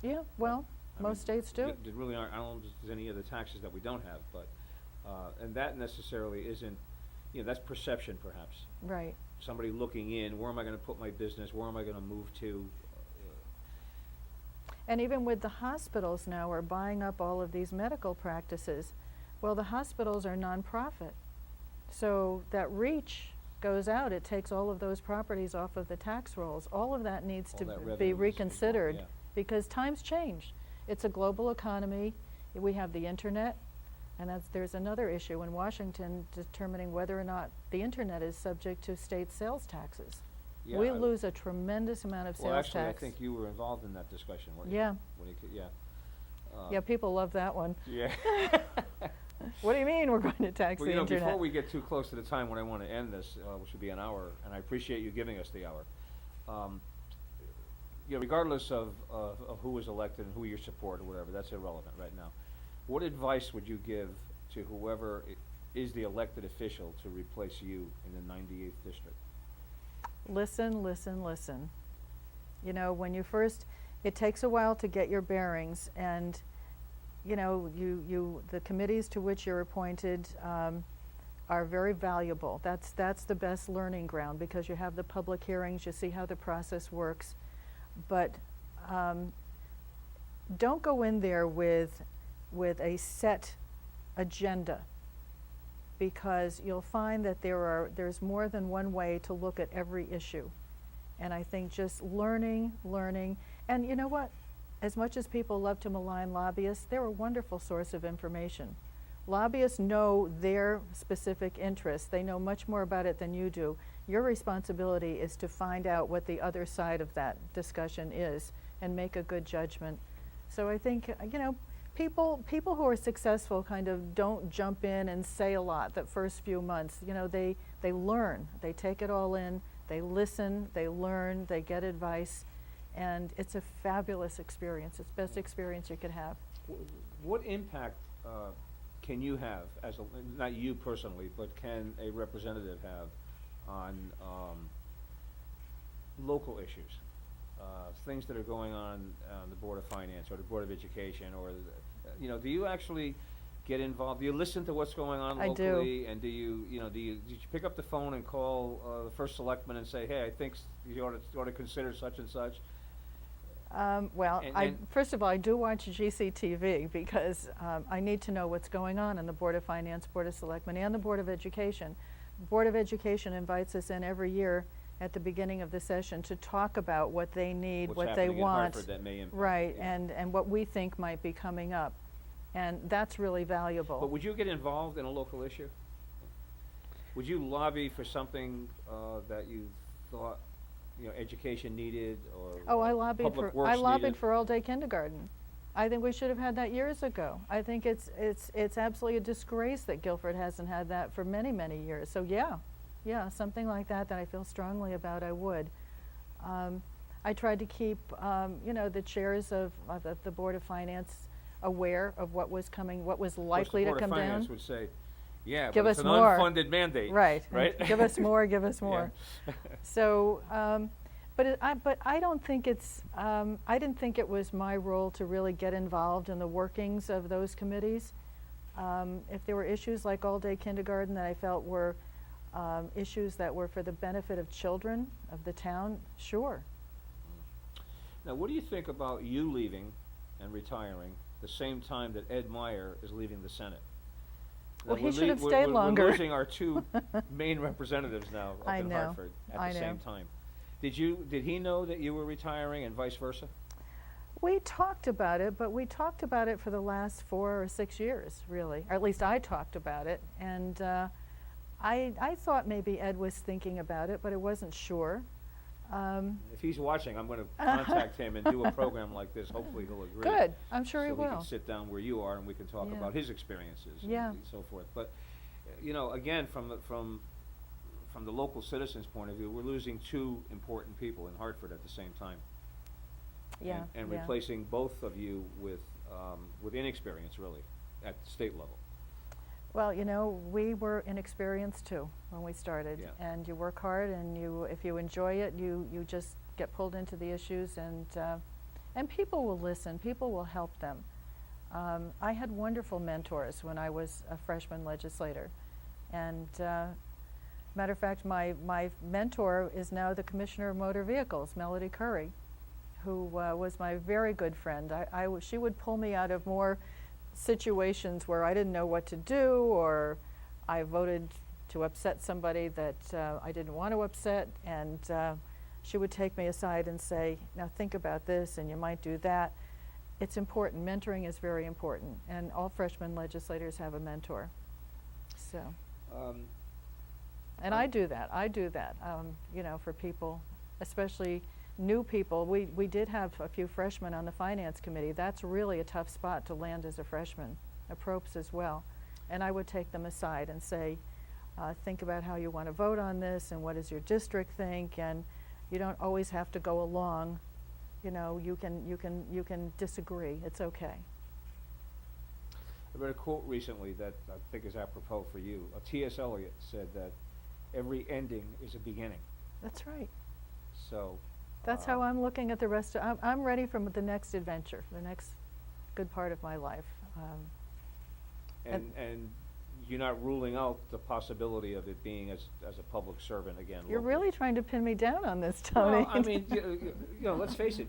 Yeah, well, I most mean, states do. There really aren't, I don't know if there's any other taxes that we don't have, but, and that necessarily isn't, you know, that's perception perhaps. Right. Somebody looking in, where am I gonna put my business, where am I gonna move to? And even with the hospitals now are buying up all of these medical practices. Well, the hospitals are nonprofit. So that reach goes out. It takes all of those properties off of the tax rolls. All of that needs All to that be revenue is gone, reconsidered yeah. because times change. It's a global economy. We have the internet, and there's another issue in Washington determining whether or not the internet is subject to state sales taxes. Yeah, We lose a tremendous amount of Well, sales actually, I tax. think you were involved in that discussion, weren't you? Yeah. When you yeah. Yeah, people love that one. Yeah. What do you mean we're going to tax Well, the you know, internet? before we get too close to the time when I want to end this, which would be an hour, and I appreciate you giving us the hour. You know, regardless of who was elected and who you support or whatever, that's irrelevant right now. What advice would you give to whoever is the elected official to replace you in the 98th district? Listen, listen, listen. You know, when you first, it takes a while to get your bearings, and you know, the committees to which you're appointed are very valuable. That's the best learning ground because you have the public hearings, you see how the process works. But don't go in there with a set agenda, because you'll find that there's more than one way to look at every issue. And I think just learning, and you know what? As much as people love to malign lobbyists, they're a wonderful source of information. Lobbyists know their specific interests. They know much more about it than you do. Your responsibility is to find out what the other side of that discussion is and make a good judgment. So I think, you know, people who are successful kind of don't jump in and say a lot the first few months. You know, they learn, they take it all in, They listen, they learn, they get advice, and it's a fabulous experience. It's the best experience you could have. What impact can you have as not you personally, but can a representative have on local issues? Things that are going on the Board of Finance or the Board of Education, or do you actually get involved? Do you listen to what's going on I do. locally? And do you pick up the phone and call the first selectman and say, hey, I think you ought to consider such and such? Well, And first of all, I do watch GCTV because I need to know what's going on in the Board of Finance, Board of Selectmen, and the Board of Education. Board of Education invites us in every year at the beginning of the session to talk about what they need, What's what they happening in want. Hartford that may impact it, Right, yeah. and what we think might be coming up. And that's really valuable. But would you get involved in a local issue? Would you lobby for something that you thought, education needed, or Oh, I lobbied public for, works I lobbied needed? for all-day kindergarten. I think we should have had that years ago. I think it's absolutely a disgrace that Guilford hasn't had that for many, many years. So yeah, something like that I feel strongly about, I would. I tried to keep, the chairs of the Board of Finance aware of what was coming, what was likely to come Of course, the Board of Finance down. would say, yeah, Give but it's us an more. unfunded mandate. Right. Right? Give us more, give us more. Yeah. So, but I don't think it's, I didn't think it was my role to really get involved in the workings of those committees. If there were issues like all-day kindergarten that I felt were issues that were for the benefit of children of the town, sure. Now, what do you think about you leaving and retiring the same time that Ed Meyer is leaving the Senate? Now, Well, he we're should have we're- stayed we're longer. losing our two main representatives now up I in know, Hartford at I the same know. time. Did he know that you were retiring and vice versa? We talked about it, but we talked about it for the last 4 or 6 years, really. Or at least I talked about it. And I thought maybe Ed was thinking about it, but I wasn't sure. If he's watching, I'm going to contact him and do a program like this. Hopefully he'll agree. Good, I'm sure he So we will. can sit down where you are and we can talk Yeah. about his experiences Yeah. and so forth. But, again, from the local citizens' point of view, we're losing two important people in Hartford at the same time. Yeah, And yeah. replacing both of you with inexperience, really, at the state level. Well, we were inexperienced too when we started. Yeah. And you work hard, and if you enjoy it, you just get pulled into the issues, and people will listen. People will help them. I had wonderful mentors when I was a freshman legislator, and matter of fact, my mentor is now the Commissioner of Motor Vehicles, Melody Curry, who was my very good friend. She would pull me out of more situations where I didn't know what to do, or I voted to upset somebody that I didn't want to upset, and she would take me aside and say, now think about this, and you might do that. It's important. Mentoring is very important, and all freshman legislators have a mentor. So, and I do that. For people, especially new people. We did have a few freshmen on the Finance Committee. That's really a tough spot to land as a freshman, Apropes as well. And I would take them aside and say, think about how you want to vote on this, and what does your district think, and you don't always have to go along. You can disagree. It's okay. I read a quote recently that I think is apropos for you. T.S. Eliot said that every ending is a beginning. That's right. So. That's how I'm looking at the rest of, I'm ready for the next adventure, the next good part of my life. And you're not ruling out the possibility of it being as a public servant again. You're locally. really trying to pin me down on this, Tony. Well, I mean, let's face it.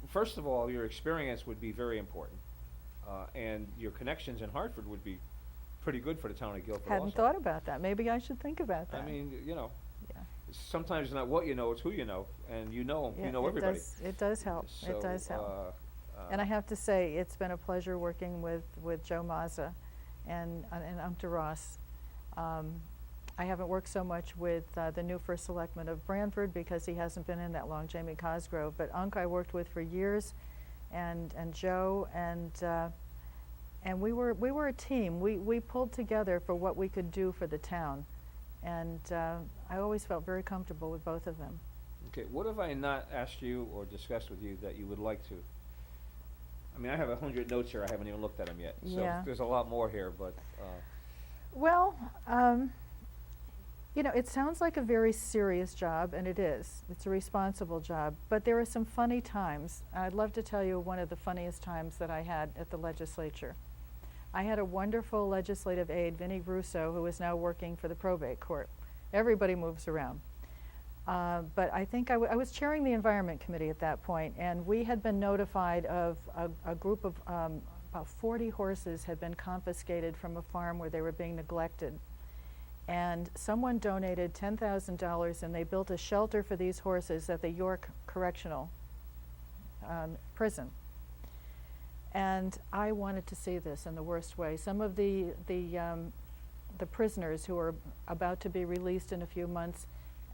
First of all, your experience would be very important, and your connections in Hartford would be pretty good for the town of Guilford. Hadn't also. thought about that. Maybe I should think about that. I mean, yeah. sometimes it's not what you know, it's who you know, and you know Yeah, everybody. It does help. It does help. And I have to say, it's been a pleasure working with Joe Mazza and Umpta Ross. I haven't worked so much with the new First Selectman of Branford because he hasn't been in that long, Jamie Cosgrove. But Unk I worked with for years, and Joe, and we were a team. We pulled together for what we could do for the town, And I always felt very comfortable with both of them. Okay, what have I not asked you or discussed with you that you would like to? I mean, I have 100 notes here, I haven't even looked at them yet, so Yeah. there's a lot more here, but, Well, you know, it sounds like a very serious job, and it is. It's a responsible job, but there are some funny times. I'd love to tell you one of the funniest times that I had at the legislature. I had a wonderful legislative aide, Vinnie Russo, who is now working for the probate court. Everybody moves around. But I think I was chairing the Environment Committee at that point, and we had been notified of a group of about 40 horses had been confiscated from a farm where they were being neglected. And someone donated $10,000, and they built a shelter for these horses at the York Correctional Prison. And I wanted to see this in the worst way. Some of the prisoners who were about to be released in a few months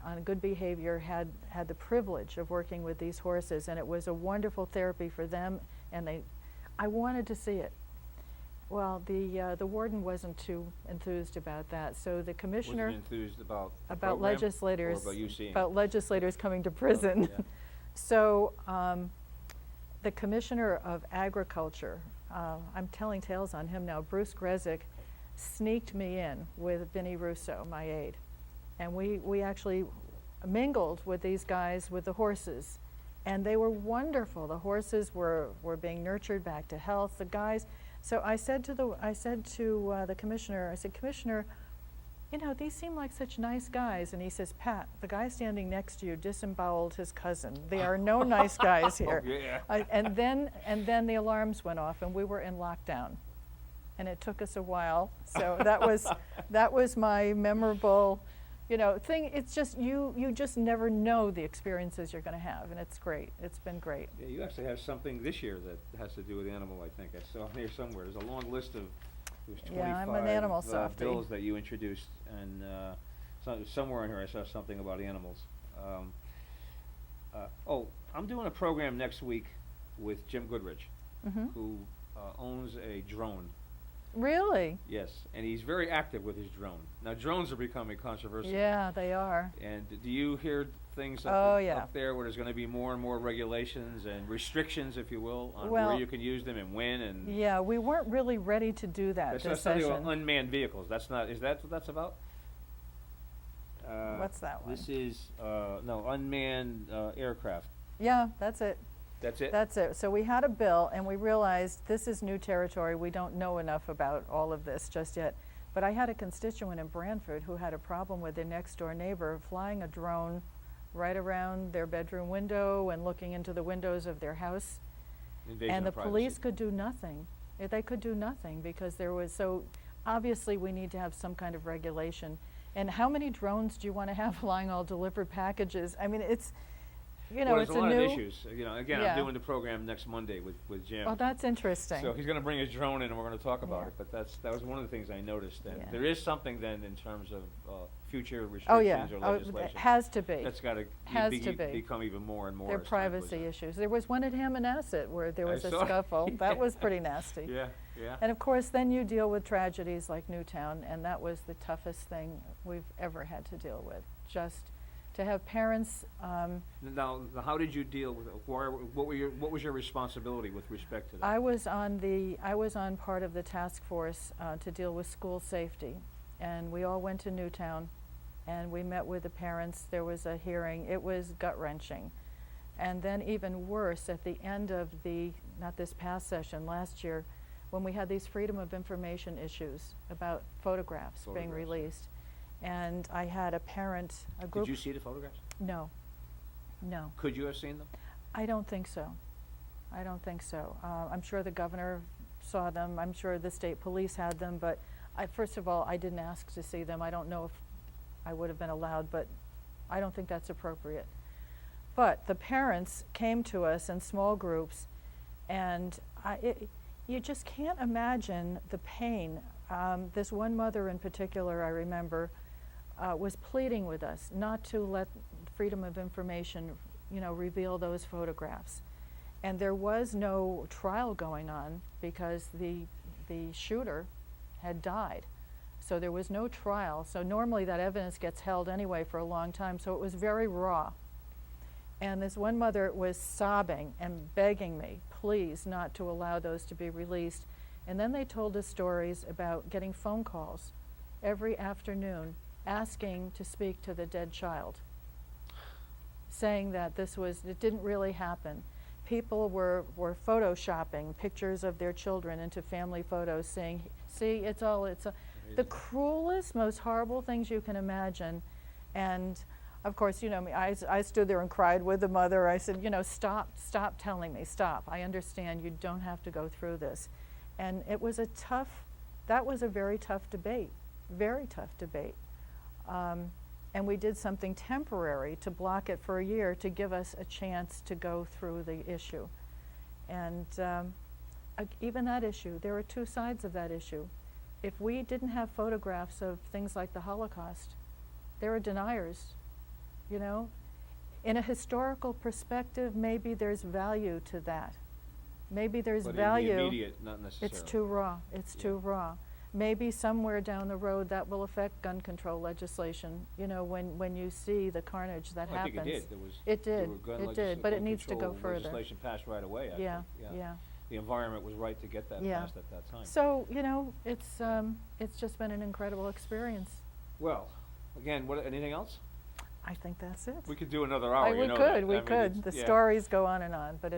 on good behavior had the privilege of working with these horses, and it was a wonderful therapy for them, and I wanted to see it. Well, the warden wasn't too enthused about that, so the commissioner wasn't enthused about the program, legislators or about you seeing it? about legislators coming to prison. Yeah. So the commissioner of agriculture, I'm telling tales on him now, Bruce Grezik, sneaked me in with Vinnie Russo, my aide, and we actually mingled with these guys with the horses, and they were wonderful. The horses were being nurtured back to health. The guys. So I said to the commissioner, I said, Commissioner, you know, these seem like such nice guys. And he says, Pat, the guy standing next to you disemboweled his cousin. There are no nice guys here. Oh, yeah. And then the alarms went off, and we were in lockdown. And it took us a while. So that was my memorable, you know, thing. It's just you just never know the experiences you're going to have, and it's great. It's been great. Yeah, you actually have something this year that has to do with animal, I think. I saw on here somewhere. There's a long list of, there's 25 Yeah, I'm an animal softie. bills that you introduced, and somewhere in here I saw something about animals. I'm doing a program next week with Jim Goodrich, Hmm. who owns a drone. Really? Yes, and he's very active with his drone. Now, drones are becoming controversial. Yeah, they are. And do you hear things Oh, yeah. up there where there's going to be more and more regulations and restrictions, if you will, on Well, where you can use them and when? And Yeah, we weren't really ready to do that that's this something session. about unmanned vehicles. That's not. Is that what that's about? What's that one? This is unmanned aircraft. Yeah, that's it. That's it. That's it. So we had a bill, and we realized this is new territory. We don't know enough about all of this just yet. But I had a constituent in Branford who had a problem with their next door neighbor flying a drone right around their bedroom window and looking into the windows of their house. Invasion And of the privacy. police could do nothing. They could do nothing because there was, so obviously we need to have some kind of regulation. And how many drones do you want to have flying all delivered packages? I mean, it's, you know, well, it's there's a a lot new. of issues. You know, again, Yeah. I'm doing the program next Monday with Jim. Oh, that's interesting. So he's going to bring his drone in, and we're going to talk about Yeah. it. But that was one of the things I noticed. And Yeah. there is something then in terms of future Oh, yeah. restrictions or Oh, legislation. it has to be. That's got to Has to be. become even more and more. They're as time goes privacy on. issues. There was one at Hammonasset where there I was a saw- scuffle. That Yeah. was pretty nasty. Yeah, yeah. And of course, then you deal with tragedies like Newtown, and that was the toughest thing we've ever had to deal with. Just to have parents, Now, how did you deal with it? What was your responsibility with respect to that? I was on part of the task force to deal with school safety, and we all went to Newtown, and we met with the parents. There was a hearing. It was gut-wrenching. And then even worse, at the end of not this past session, last year, when we had these Freedom of Information issues about photographs being Photographs, yeah. released. And I had a group. Did you see the photographs? No, no. Could you have seen them? I don't think so. I don't think so. I'm sure the governor saw them. I'm sure the state police had them. But first of all, I didn't ask to see them. I don't know if I would have been allowed, but I don't think that's appropriate. But the parents came to us in small groups, and you just can't imagine the pain. This one mother in particular, I remember, was pleading with us not to let Freedom of Information, reveal those photographs. And there was no trial going on because the shooter had died. So there was no trial. So normally that evidence gets held anyway for a long time. So it was very raw. And this one mother was sobbing and begging me, please, not to allow those to be released. And then they told us stories about getting phone calls every afternoon asking to speak to the dead child, saying that it didn't really happen. People were photoshopping pictures of their children into family photos, saying, see, the cruelest, most horrible things you can imagine. And of course, you know, I stood there and cried with the mother. I said, you know, stop telling me, stop. I understand you don't have to go through this. And it was that was a very tough debate, very tough debate. And we did something temporary to block it for a year to give us a chance to go through the issue. And even that issue, there are two sides of that issue. If we didn't have photographs of things like the Holocaust, there are deniers, you know. In a historical perspective, maybe there's value to that. Maybe there's value. But in the immediate, not necessarily. It's too raw. It's too raw. Maybe somewhere down the road that will affect gun control legislation, you know, when you see the carnage that happens. I think it did. It did, but it needs to go further. Legislation passed right away, I Yeah, think. yeah. The environment was right to get that Yeah. passed at that time. So, you know, it's just been an incredible experience. Well, again, anything else? I think that's it. We could do another hour, you we know could, that. we I mean, could. The yeah. stories go on and on, but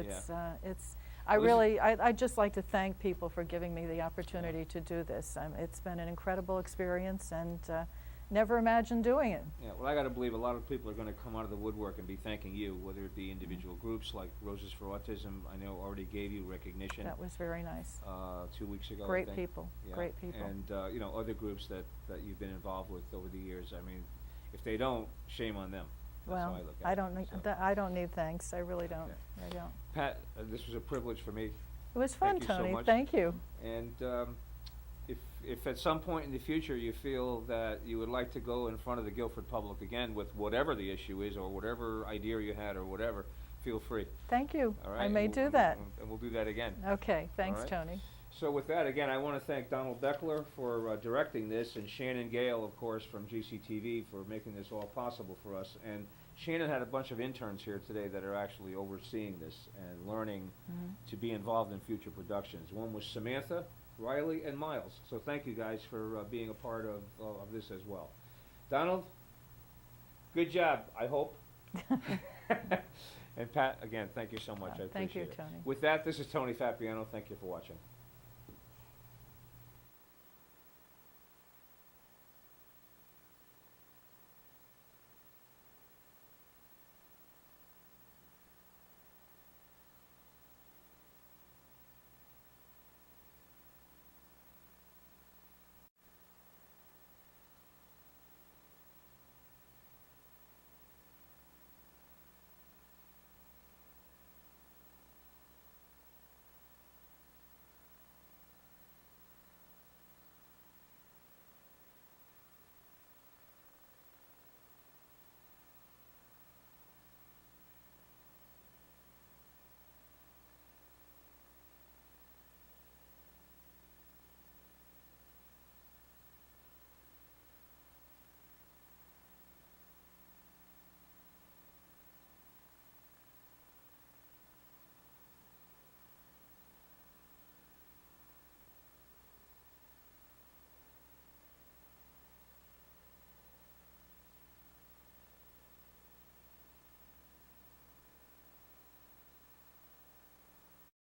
I'd just like to thank people for giving me the opportunity to do this. It's been an incredible experience, and never imagined doing it. Yeah, well, I got to believe a lot of people are going to come out of the woodwork and be thanking you, whether it be individual groups like Roses for Autism, I know already gave you recognition. That was very nice. 2 weeks ago, I Great think. people, Yeah. great people. And, you know, other groups that you've been involved with over the years. I mean, if they don't, shame on them. That's how I Well, look at it. So. I don't need thanks. I really don't. Okay. I don't. Pat, this was a privilege for me. It was fun, Thank you so Tony. much. Thank you. And if at some point in the future you feel that you would like to go in front of the Guilford public again with whatever the issue is or whatever idea you had or whatever, feel free. Thank you. All right? I And may we'll- do that. And we'll do that again. Okay. Thanks, right. Tony. So with that, again, I want to thank Donald Beckler for directing this, and Shannon Gale, of course, from GCTV for making this all possible for us. And Shannon had a bunch of interns here today that are actually overseeing this and learning to be involved in future productions. One was Samantha, Riley, and Miles. So thank you guys for being a part of this as well. Donald, good job, I hope. And Pat, again, thank you so much. I appreciate it. Thank you, Tony. With that, this is Tony Fapiano. Thank you for watching.